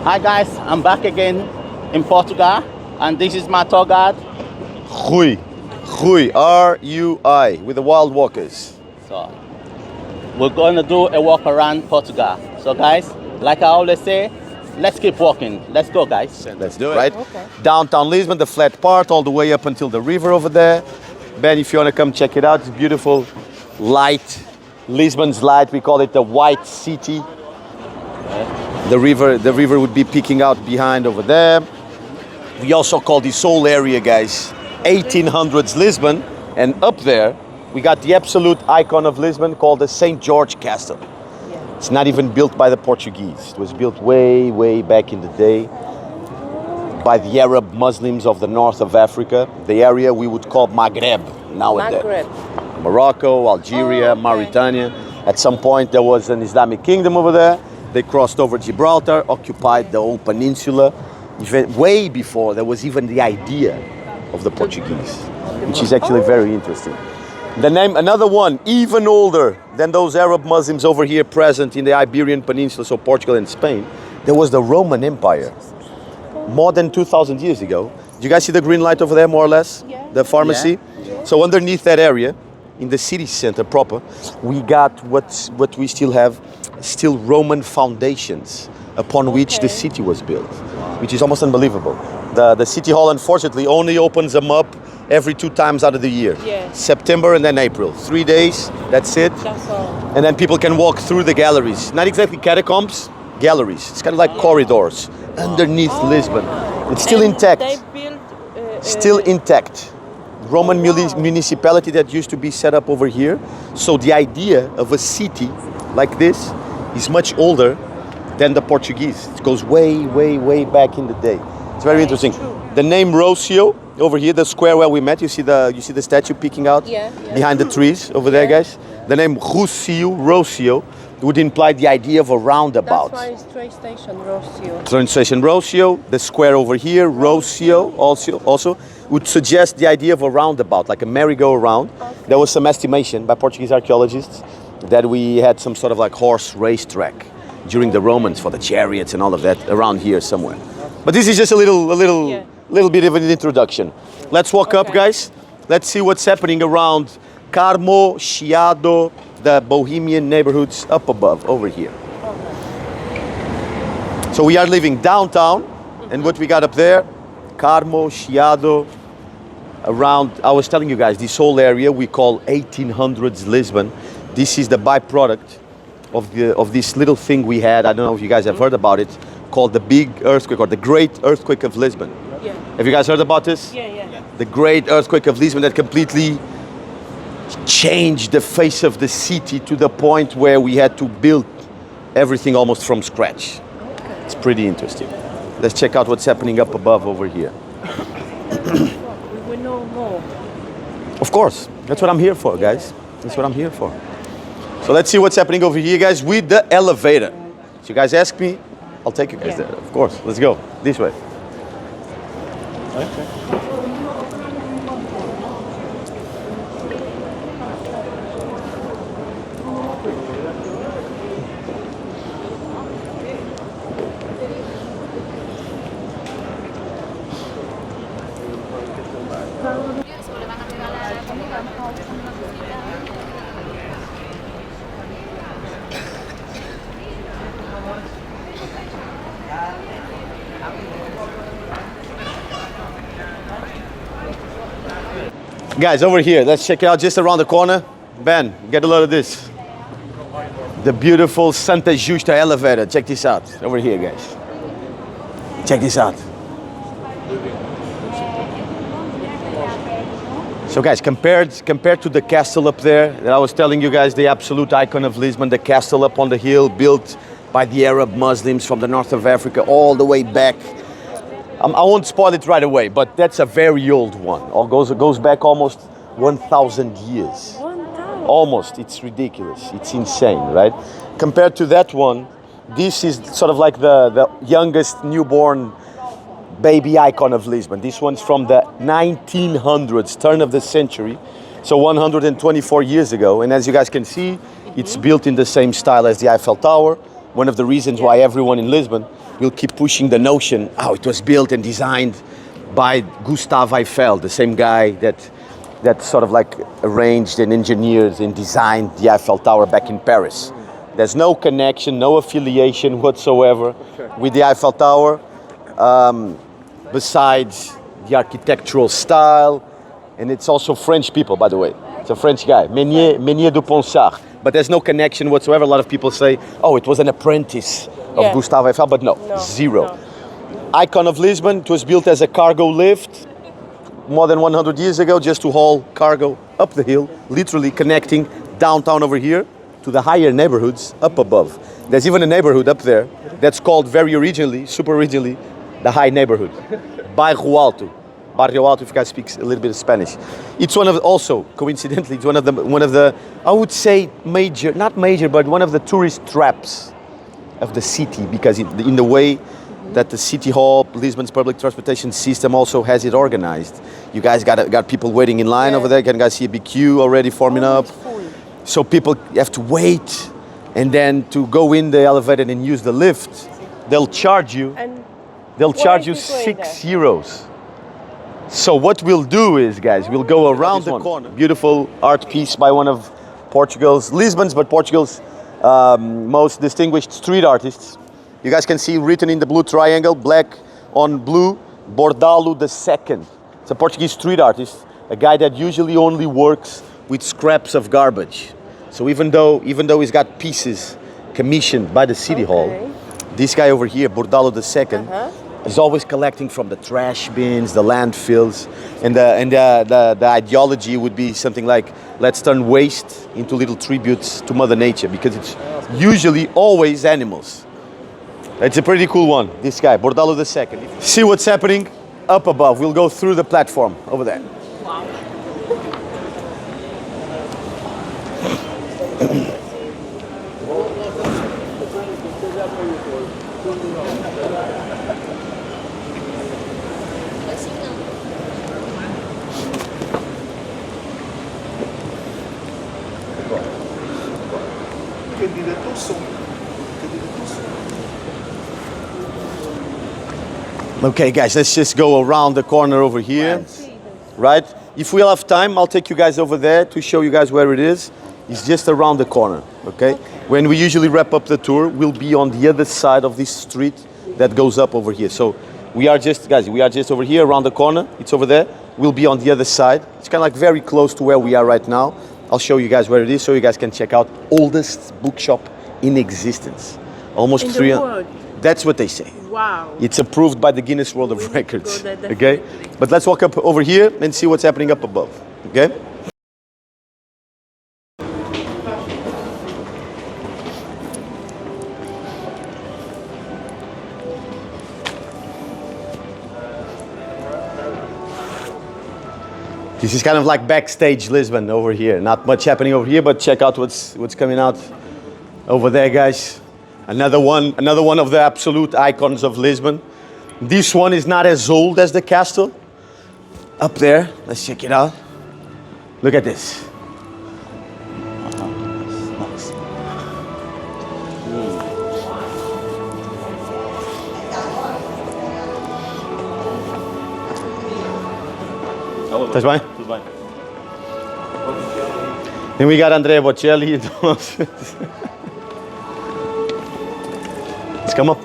Hi guys, I'm back again in Portugal, and this is my tour guide. Rui. Rui, R-U-I, with the wild walkers. So we're gonna do a walk around Portugal. So guys, like I always say, let's keep walking. Let's go guys. Let's do it. Right? Okay. Downtown Lisbon, the flat part, all the way up until the river over there. Ben, if you want to come check it out, it's beautiful. Light. Lisbon's light, we call it the white city. The river would be peeking out behind over there. We also call this whole area, guys, 1800s Lisbon. And up there, we got the absolute icon of Lisbon called the St. George Castle. Yeah. It's not even built by the Portuguese. It was built way, way back in the day by the Arab Muslims of the north of Africa, the area we would call Maghreb nowadays. Maghreb. Morocco, Algeria, Mauritania. At some point, there was an Islamic kingdom over there. They crossed over Gibraltar, occupied the whole peninsula. Even way before there was even the idea of the Portuguese, which is actually very interesting. The name, another one, even older than those Arab Muslims over here present in the Iberian Peninsula, so Portugal and Spain, there was the Roman Empire. More than 2,000 years ago. Do you guys see the green light over there, more or less? Yeah. The pharmacy? Yeah. So underneath that area, in the city center proper, we got what we still have, still Roman foundations upon which the city was built, which is almost unbelievable. The city hall, unfortunately, only opens them up every 2 times out of the year. Yeah. September and then April. 3 days, that's it. That's all. And then people can walk through the galleries. Not exactly catacombs, galleries. It's kind of like corridors underneath Lisbon. It's still intact. They built, still intact. Roman municipality that used to be set up over here. So the idea of a city like this is much older than the Portuguese. It goes way, way, way back in the day. It's very interesting. The name Rocio over here, the square where we met, you see the statue peeking out behind the trees over there, guys. The name Rocio would imply the idea of a roundabout. That's why it's train station Rocio. Train station Rocio, the square over here, Rocio also would suggest the idea of a roundabout, like a merry-go-round. Okay. There was some estimation by Portuguese archaeologists that we had some sort of like horse racetrack during the Romans for the chariots and all of that around here somewhere. But this is just a little bit of an introduction. Let's walk up, guys. Let's see what's happening around Carmo, Chiado, the Bohemian neighborhoods up above, over here. Okay. So we are living downtown, and what we got up there, Carmo, Chiado, around, I was telling you guys, this whole area we call 1800s Lisbon. This is the byproduct of this little thing we had, I don't know if you guys have heard about it, called the big earthquake or the great earthquake of Lisbon. Yeah. Have you guys heard about this? Yeah. The great earthquake of Lisbon that completely changed the face of the city to the point where we had to build everything almost from scratch. Okay. It's pretty interesting. Let's check out what's happening up above over here. We will know more. Of course. That's what I'm here for, guys. That's what I'm here for. So let's see what's happening over here, guys, with the elevator. So you guys ask me, I'll take you guys there. Of course. Let's go. This way. Okay. Guys, over here, let's check it out just around the corner. Ben, get a load of this. The beautiful Santa Justa elevator. Check this out. Over here, guys. Check this out. So guys, compared to the castle up there that I was telling you guys, the absolute icon of Lisbon, the castle up on the hill built by the Arab Muslims from the north of Africa all the way back. I won't spoil it right away, but that's a very old one. It goes back almost 1,000 years. 1,000? Almost. It's ridiculous. It's insane, right? Compared to that one, this is sort of like the youngest newborn baby icon of Lisbon. This one's from the 1900s, turn of the century. So 124 years ago. And as you guys can see, it's built in the same style as the Eiffel Tower. one of the reasons why everyone in Lisbon will keep pushing the notion, oh, it was built and designed by Gustave Eiffel, the same guy that sort of like arranged and engineered and designed the Eiffel Tower back in Paris. There's no connection, no affiliation whatsoever with the Eiffel Tower, besides the architectural style, and it's also French people, by the way. It's a French guy, Meunier de Ponsard. But there's no connection whatsoever. A lot of people say, oh, it was an apprentice of Gustave Eiffel, but no, zero. No. Icon of Lisbon, it was built as a cargo lift more than 100 years ago, just to haul cargo up the hill, literally connecting downtown over here to the higher neighborhoods up above. There's even a neighborhood up there that's called very originally, super originally, the high neighborhood, Bairro Alto. Barrio Alto, if you guys speak a little bit of Spanish. It's one of, also, coincidentally, it's one of the, I would say major, not major, but one of the tourist traps of the city, because in the way that the City Hall, Lisbon's public transportation system also has it organized. You guys got people waiting in line over there. You can guys see a big queue already forming up. So people have to wait, and then to go in the elevator and use the lift, they'll charge you. And They'll charge you is he going €6. So what we'll do is, guys, we'll go around the corner. Beautiful art piece by one of Lisbon's, but Portugal's most distinguished street artists. You guys can see written in the blue triangle, black on blue, Bordalo II. It's a Portuguese street artist, a guy that usually only works with scraps of garbage. So even though he's got pieces commissioned by the City Hall, this guy over here, Bordalo II, is always collecting from the trash bins, the landfills, and the ideology would be something like, let's turn waste into little tributes to Mother Nature, because it's usually always animals. It's a pretty cool one, this guy, Bordalo II. See what's happening up above. We'll go through the platform over there. Wow. Okay, guys, let's just go around the corner over here, right? If we'll have time, I'll take you guys over there to show you guys where it is. It's just around the corner, okay? When we usually wrap up the tour, we'll be on the other side of this street that goes up over here. So we are just over here around the corner. It's over there. We'll be on the other side. It's kind of like very close to where we are right now. I'll show you guys where it is so you guys can check out oldest bookshop in existence. Almost In the 300. world. That's what they say. Wow. It's approved by the Guinness World of Records. go there Okay? But let's walk up over here and see what's happening up above. Okay? This is kind of like backstage Lisbon over here. Not much happening over here, but check out what's coming out over there, guys. Another one of the absolute icons of Lisbon. This one is not as old as the castle. Up there, let's check it out. Look at this. Estás bem? Tudo bem. Then we got Andrea Bocelli. Let's come up.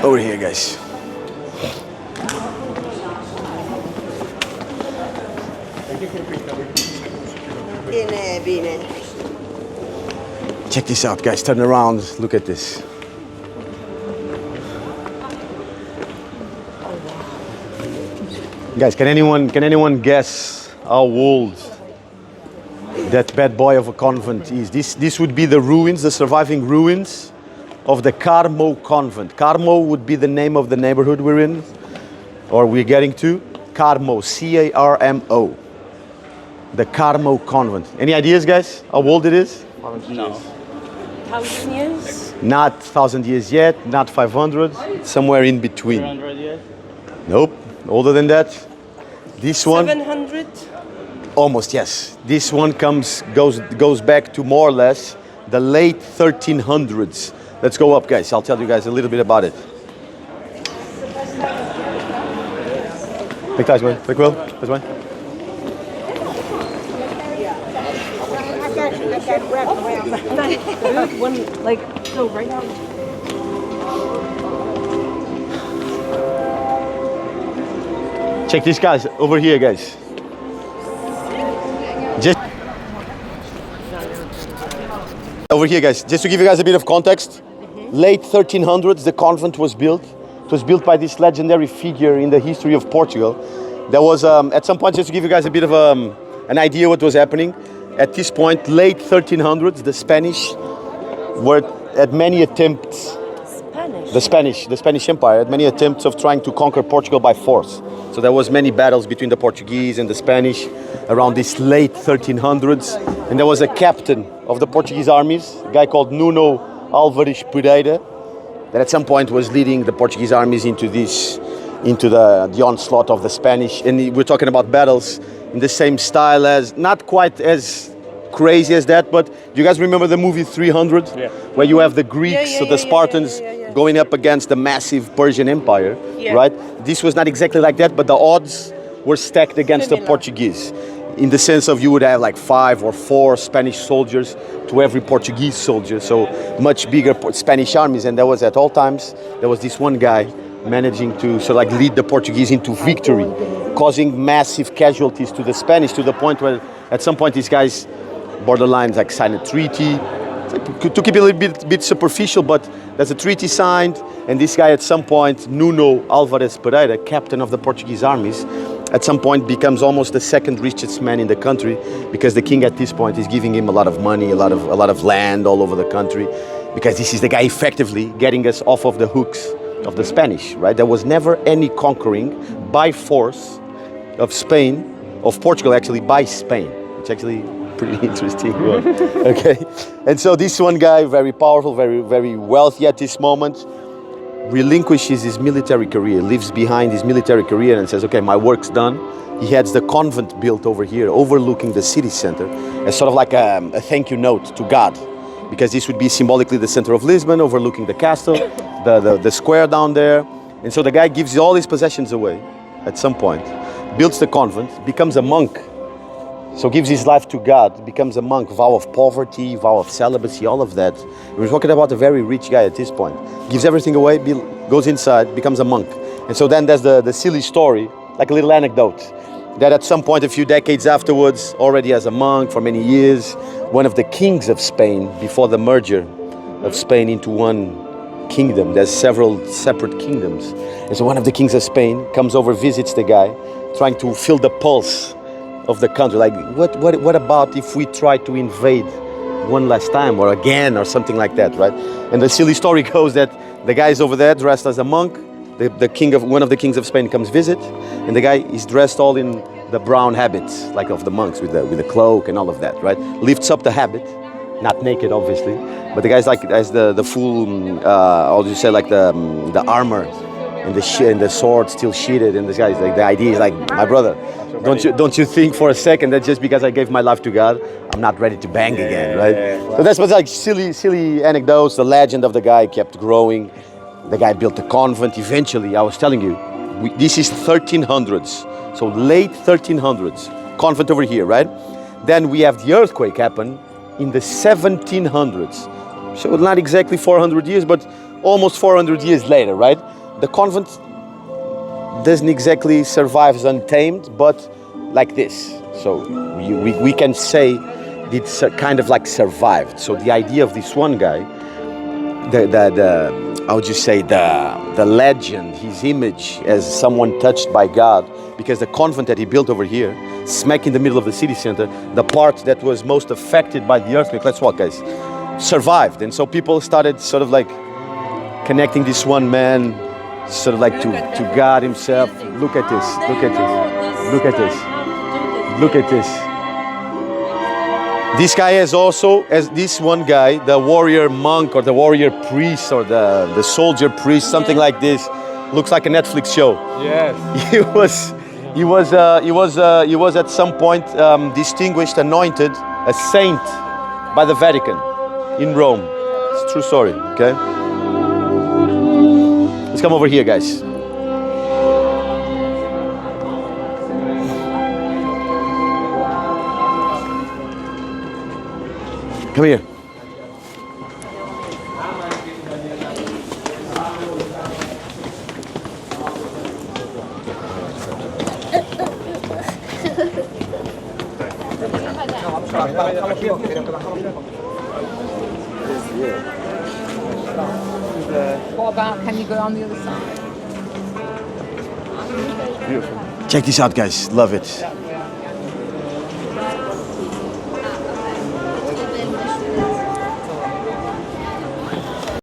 Over here, guys. Check this out, guys. Turn around. Look at this. Guys, can anyone guess how old that bad boy of a convent is? This would be the ruins, the surviving ruins of the Carmo convent. Carmo would be the name of the neighborhood we're in, or we're getting to. Carmo, C-A-R-M-O. The Carmo convent. Any ideas, guys, how old it is? No. 1,000 years? Not 1,000 years yet, not 500, somewhere in between. 300 years? Nope, older than that. This one, 700. almost yes. This one goes back to more or less the late 1300s. Let's go up, guys. I'll tell you guys a little bit about it. Big ties, man. Big Will. This way. One, like, go right now. Check these guys over here, guys. Just over here, guys. Just to give you guys a bit of context, late 1300s, the convent was built. It was built by this legendary figure in the history of Portugal. There was, at some point, just to give you guys a bit of an idea what was happening. At this point, late 1300s, the Spanish were at many attempts. The Spanish Empire had many attempts of trying to conquer Portugal by force. So there was many battles between the Portuguese and the Spanish around this late 1300s. And there was a captain of the Portuguese armies, a guy called Nuno Álvares Pereira, that at some point was leading the Portuguese armies into the onslaught of the Spanish. And we're talking about battles in the same style as, not quite as crazy as that, but do you guys remember the movie 300? Yeah. Where you have the Greeks, so the Spartans, going up against the massive Persian Empire, right? This was not exactly like that, but the odds were stacked against the Portuguese. In the sense of you would have like 5 or 4 Spanish soldiers to every Portuguese soldier, so much bigger Spanish armies. And there was at all times, there was this one guy managing to sort of like lead the Portuguese into victory, causing massive casualties to the Spanish, to the point where at some point these guys borderlines like signed a treaty. To keep it a little bit superficial, but there's a treaty signed, and this guy at some point, Nuno Álvares Pereira, captain of the Portuguese armies, at some point becomes almost the second richest man in the country, because the king at this point is giving him a lot of money, a lot of land all over the country, because this is the guy effectively getting us off of the hooks of the Spanish, right? There was never any conquering by force of Spain, of Portugal actually, by Spain. It's actually pretty interesting one. Okay, and so this one guy, very powerful, very wealthy at this moment, relinquishes his military career, leaves behind his military career and says, okay, my work's done. He has the convent built over here, overlooking the city center, as sort of like a thank you note to God, because this would be symbolically the center of Lisbon, overlooking the castle, the square down there. And so the guy gives all his possessions away at some point, builds the convent, becomes a monk. So gives his life to God, becomes a monk, vow of poverty, vow of celibacy, all of that. We're talking about a very rich guy at this point. Gives everything away, goes inside, becomes a monk. And so then there's the silly story, like a little anecdote, that at some point, a few decades afterwards, already as a monk for many years, one of the kings of Spain, before the merger of Spain into one kingdom, there's several separate kingdoms. And so one of the kings of Spain comes over, visits the guy, trying to feel the pulse of the country, like what about if we try to invade one last time or again or something like that, right? And the silly story goes that the guy is over there dressed as a monk. One of the kings of Spain comes visit, and the guy is dressed all in the brown habits, like of the monks, with the cloak and all of that, right? Lifts up the habit, not naked obviously, but the guy's like as the full, how do you say, like the armor and the sword still sheathed, and this guy's like, the idea is like, my brother, don't you think for a second that just because I gave my life to God, I'm not ready to bang again, right? So that's what's like silly anecdotes. The legend of the guy kept growing. The guy built a convent. Eventually, I was telling you, this is 1300s, so late 1300s, convent over here, right? Then we have the earthquake happen in the 1700s. So not exactly 400 years, but almost 400 years later, right? The convent doesn't exactly survive as untamed, but like this. So we can say it's kind of like survived. So the idea of this one guy, how would you say, the legend, his image as someone touched by God, because the convent that he built over here, smack in the middle of the city center, the part that was most affected by the earthquake, let's walk guys, survived. And so people started sort of like connecting this one man sort of like to God himself. Look at this, look at this, look at this, look at this. This guy has also, as this one guy, the warrior monk or the warrior priest or the soldier priest, something like this. Looks like a Netflix show. Yes. He was He was at some point distinguished, anointed a saint by the Vatican in Rome. It's a true story. Okay. Let's come over here, guys. Come here. What about, can you go on the other side? Check this out, guys. Love it.